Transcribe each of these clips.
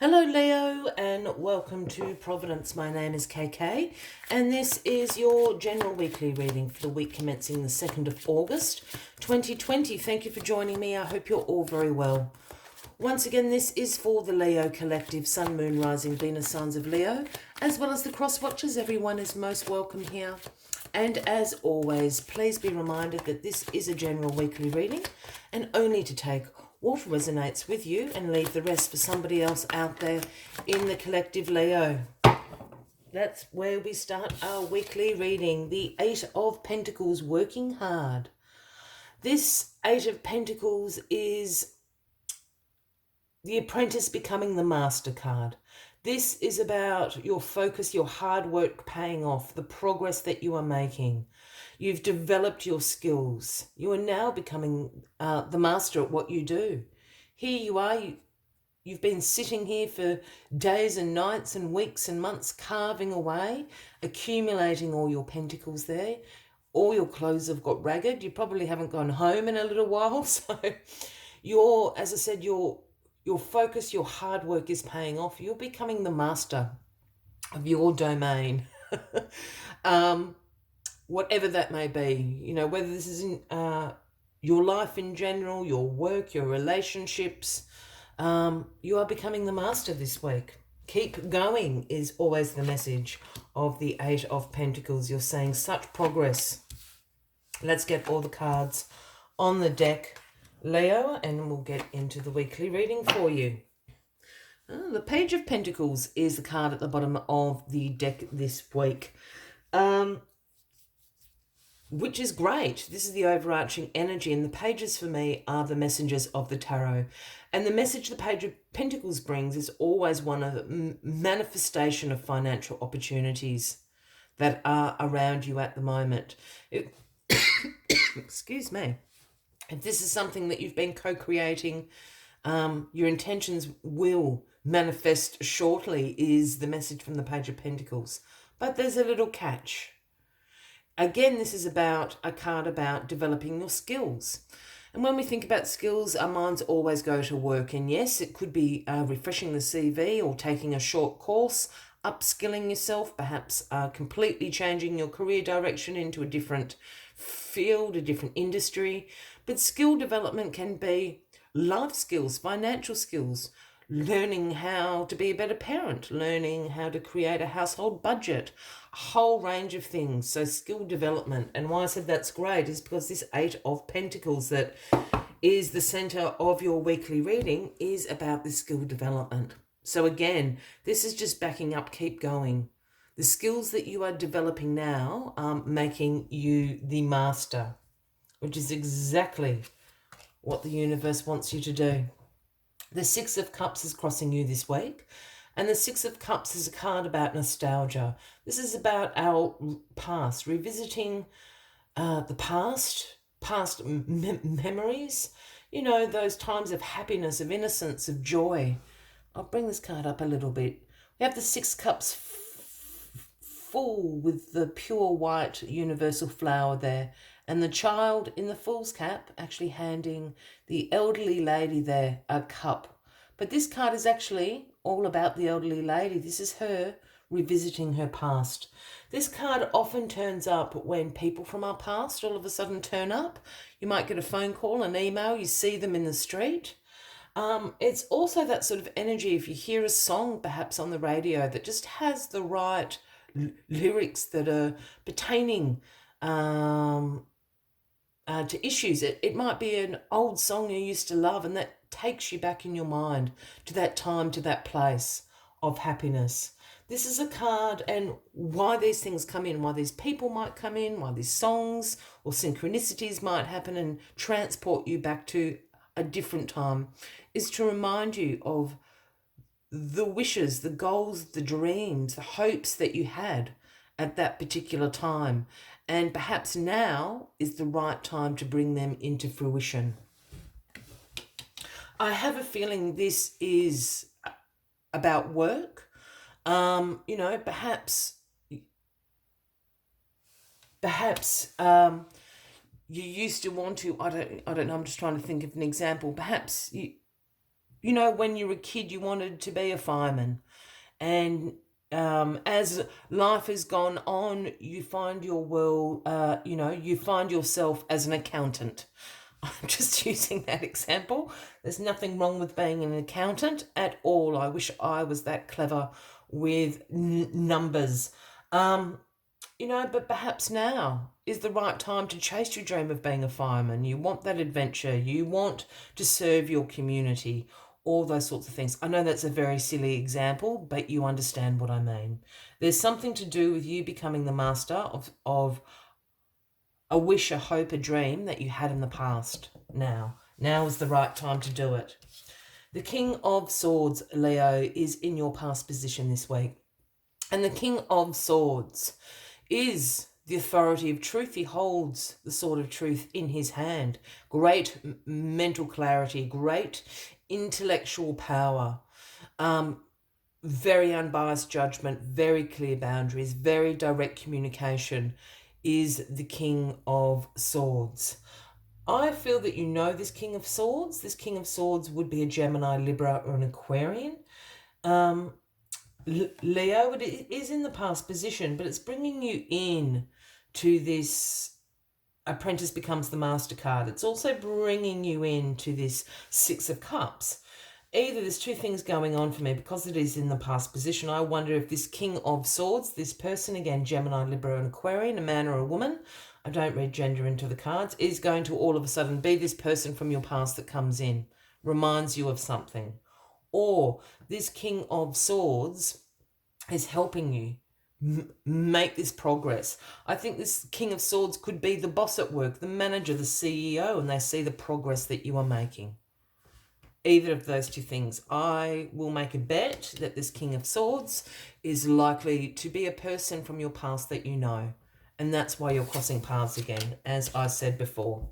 Hello Leo and welcome to Providence. My name is KK and this is your general weekly reading for the week commencing the 2nd of August 2020. Thank you for joining me. I hope you're all very well. Once again, this is for the Leo Collective, Sun, Moon, Rising, Venus signs of Leo, as well as the cross watchers. Everyone is most welcome here. And as always, please be reminded that this is a general weekly reading and only to take what resonates with you and leave the rest for somebody else out there in the collective Leo. That's where we start our weekly reading. The Eight of Pentacles, working hard. This Eight of Pentacles is the apprentice becoming the master card. This is about your focus, your hard work paying off, the progress that you are making. You've developed your skills. You are now becoming the master at what you do. Here you are. You've been sitting here for days and nights and weeks and months, carving away, accumulating all your pentacles there. All your clothes have got ragged. You probably haven't gone home in a little while. So as I said, your focus, your hard work is paying off. You're becoming the master of your domain. Whatever that may be, whether this is in your life in general, your work, your relationships, you are becoming the master this week. Keep going is always the message of the Eight of Pentacles. You're saying such progress. Let's get all the cards on the deck, Leo, and we'll get into the weekly reading for you. The Page of Pentacles is the card at the bottom of the deck this week. Which is great. This is the overarching energy, and the pages for me are the messengers of the tarot. And the message the Page of Pentacles brings is always one of manifestation of financial opportunities that are around you at the moment. Excuse me. If this is something that you've been co-creating, your intentions will manifest shortly, is the message from the Page of Pentacles. But there's a little catch. Again, this is about a card about developing your skills. And when we think about skills, our minds always go to work. And yes, it could be refreshing the CV or taking a short course, upskilling yourself, perhaps completely changing your career direction into a different field, a different industry. But skill development can be life skills, financial skills, learning how to be a better parent, learning how to create a household budget, a whole range of things. So skill development. And why I said that's great is because this Eight of Pentacles that is the center of your weekly reading is about the skill development. So again, this is just backing up, keep going. The skills that you are developing now are making you the master, which is exactly what the universe wants you to do. The Six of Cups is crossing you this week. And the Six of Cups is a card about nostalgia. This is about our past, revisiting the past memories. Those times of happiness, of innocence, of joy. I'll bring this card up a little bit. We have the Six Cups full with the pure white universal flower there. And the child in the Fool's cap actually handing the elderly lady there a cup. But this card is actually all about the elderly lady. This is her revisiting her past. This card often turns up when people from our past all of a sudden turn up. You might get a phone call, an email, you see them in the street. It's also that sort of energy if you hear a song perhaps on the radio that just has the right lyrics that are pertaining to issues. It might be an old song you used to love and that takes you back in your mind to that time, to that place of happiness. This is a card, and why these things come in, why these people might come in, why these songs or synchronicities might happen and transport you back to a different time, is to remind you of the wishes, the goals, the dreams, the hopes that you had at that particular time. And perhaps now is the right time to bring them into fruition. I have a feeling this is about work. Perhaps you used to want to, I don't know, I'm just trying to think of an example. Perhaps when you were a kid, you wanted to be a fireman. And as life has gone on, you find your world, you find yourself as an accountant. I'm just using that example. There's nothing wrong with being an accountant at all. I wish I was that clever with numbers. But perhaps now is the right time to chase your dream of being a fireman. You want that adventure. You want to serve your community, all those sorts of things. I know that's a very silly example, but you understand what I mean. There's something to do with you becoming the master of a wish, a hope, a dream that you had in the past. Now is the right time to do it. The King of Swords, Leo, is in your past position this week. And the King of Swords is the authority of truth. He holds the sword of truth in his hand. Great mental clarity, great intellectual power, very unbiased judgment, very clear boundaries, very direct communication is the King of Swords. I feel that you know this King of Swords. This King of Swords would be a Gemini, Libra, or an Aquarian. Leo, it is in the past position, but it's bringing you in to this apprentice becomes the master card. It's also bringing you into this Six of Cups. Either there's two things going on for me because it is in the past position. I wonder if this King of Swords, this person, again, Gemini, Libra, and Aquarian, a man or a woman, I don't read gender into the cards, is going to all of a sudden be this person from your past that comes in, reminds you of something. Or this King of Swords is helping you make this progress. I think this King of Swords could be the boss at work, the manager, the CEO, and they see the progress that you are making. Either of those two things. I will make a bet that this King of Swords is likely to be a person from your past that you know. And that's why you're crossing paths again, as I said before.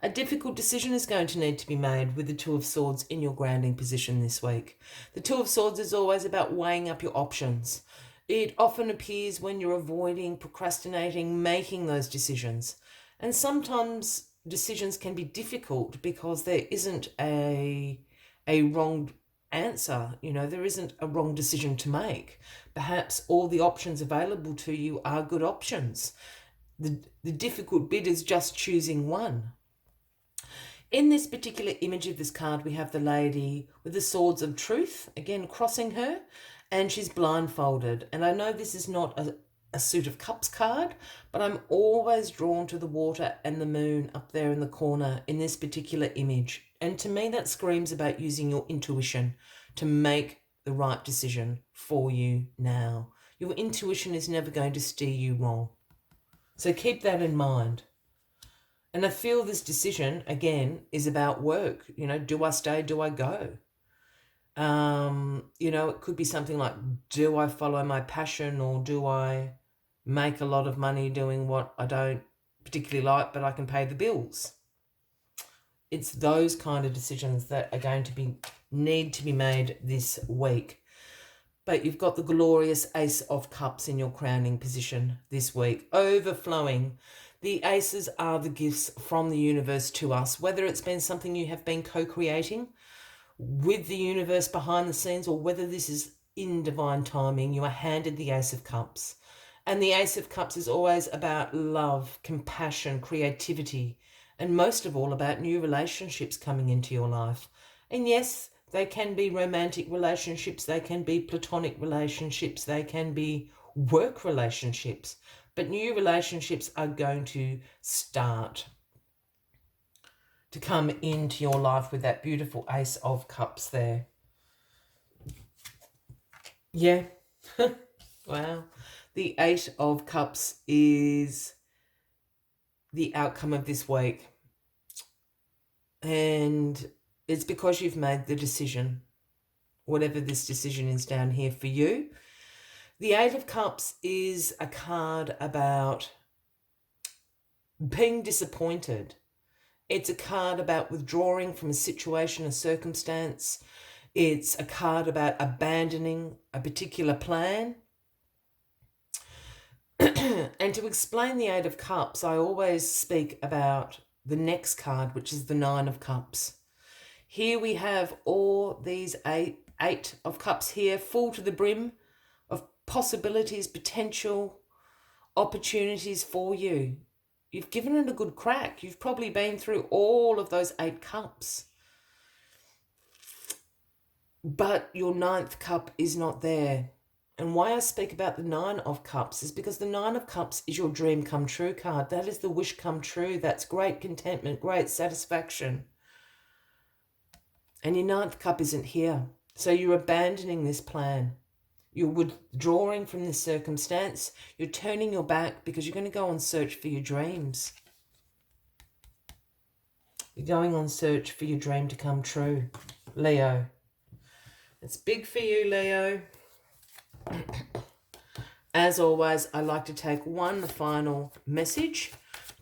A difficult decision is going to need to be made with the Two of Swords in your grounding position this week. The Two of Swords is always about weighing up your options. It often appears when you're avoiding, procrastinating, making those decisions. And sometimes decisions can be difficult because there isn't a wrong answer. There isn't a wrong decision to make. Perhaps all the options available to you are good options. The difficult bit is just choosing one. In this particular image of this card, we have the lady with the swords of truth, again crossing her, and she's blindfolded. And I know this is not a suit of cups card, but I'm always drawn to the water and the moon up there in the corner in this particular image. And to me, that screams about using your intuition to make the right decision for you now. Your intuition is never going to steer you wrong. So keep that in mind. And I feel this decision, again, is about work. Do I stay? Do I go? It could be something like, do I follow my passion or do I make a lot of money doing what I don't particularly like, but I can pay the bills? It's those kind of decisions that are going to need to be made this week. But you've got the glorious Ace of Cups in your crowning position this week, overflowing. The aces are the gifts from the universe to us, whether it's been something you have been co-creating with the universe behind the scenes or whether this is in divine timing, you are handed the Ace of Cups. And the Ace of Cups is always about love, compassion, creativity, and most of all about new relationships coming into your life. And yes, they can be romantic relationships, they can be platonic relationships, they can be work relationships, but new relationships are going to start to come into your life with that beautiful Ace of Cups there. Yeah. Wow. The Eight of Cups is the outcome of this week. And it's because you've made the decision, whatever this decision is down here for you. The Eight of Cups is a card about being disappointed. It's a card about withdrawing from a situation, a circumstance. It's a card about abandoning a particular plan. And to explain the Eight of Cups, I always speak about the next card, which is the Nine of Cups. Here we have all these eight of cups here, full to the brim of possibilities, potential, opportunities for you. You've given it a good crack. You've probably been through all of those 8 cups. But your 9th cup is not there. And why I speak about the 9 of cups is because the 9 of cups is your dream come true card. That is the wish come true. That's great contentment, great satisfaction. And your 9th cup isn't here. So you're abandoning this plan. You're withdrawing from this circumstance. You're turning your back because you're going to go on search for your dreams. You're going on search for your dream to come true, Leo. It's big for you, Leo. As always, I like to take one final message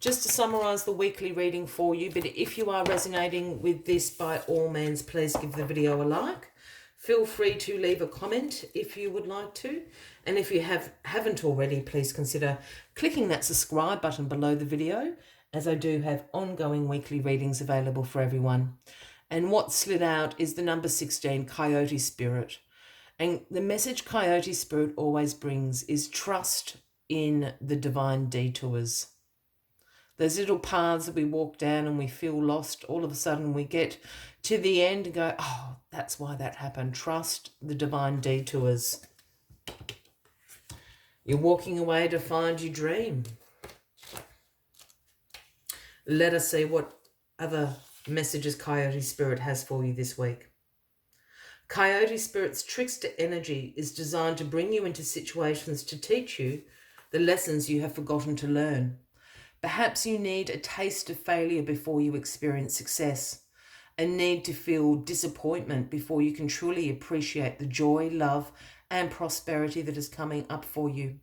just to summarize the weekly reading for you. But if you are resonating with this, by all means, please give the video a like. Feel free to leave a comment if you would like to. And if you haven't already, please consider clicking that subscribe button below the video, as I do have ongoing weekly readings available for everyone. And what slid out is the number 16, Coyote Spirit. And the message Coyote Spirit always brings is trust in the divine detours. Those little paths that we walk down and we feel lost, all of a sudden we get to the end and go, oh, that's why that happened. Trust the divine detours. You're walking away to find your dream. Let us see what other messages Coyote Spirit has for you this week. Coyote Spirit's trickster energy is designed to bring you into situations to teach you the lessons you have forgotten to learn. Perhaps you need a taste of failure before you experience success, a need to feel disappointment before you can truly appreciate the joy, love, and prosperity that is coming up for you.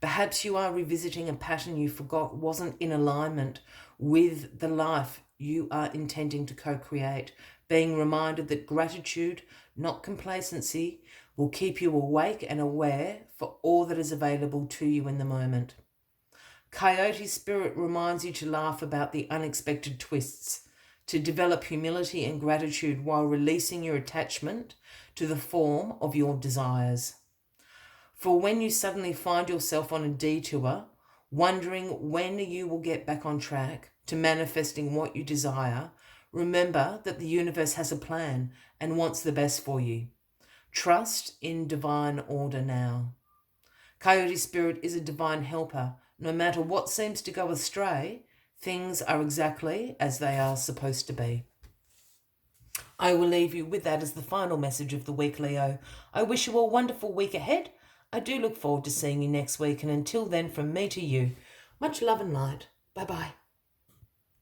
Perhaps you are revisiting a pattern you forgot wasn't in alignment with the life you are intending to co-create, being reminded that gratitude, not complacency, will keep you awake and aware for all that is available to you in the moment. Coyote Spirit reminds you to laugh about the unexpected twists, to develop humility and gratitude while releasing your attachment to the form of your desires. For when you suddenly find yourself on a detour, wondering when you will get back on track to manifesting what you desire, remember that the universe has a plan and wants the best for you. Trust in divine order now. Coyote Spirit is a divine helper. No matter what seems to go astray, things are exactly as they are supposed to be. I will leave you with that as the final message of the week, Leo. I wish you a wonderful week ahead. I do look forward to seeing you next week, and until then, from me to you, much love and light. Bye-bye.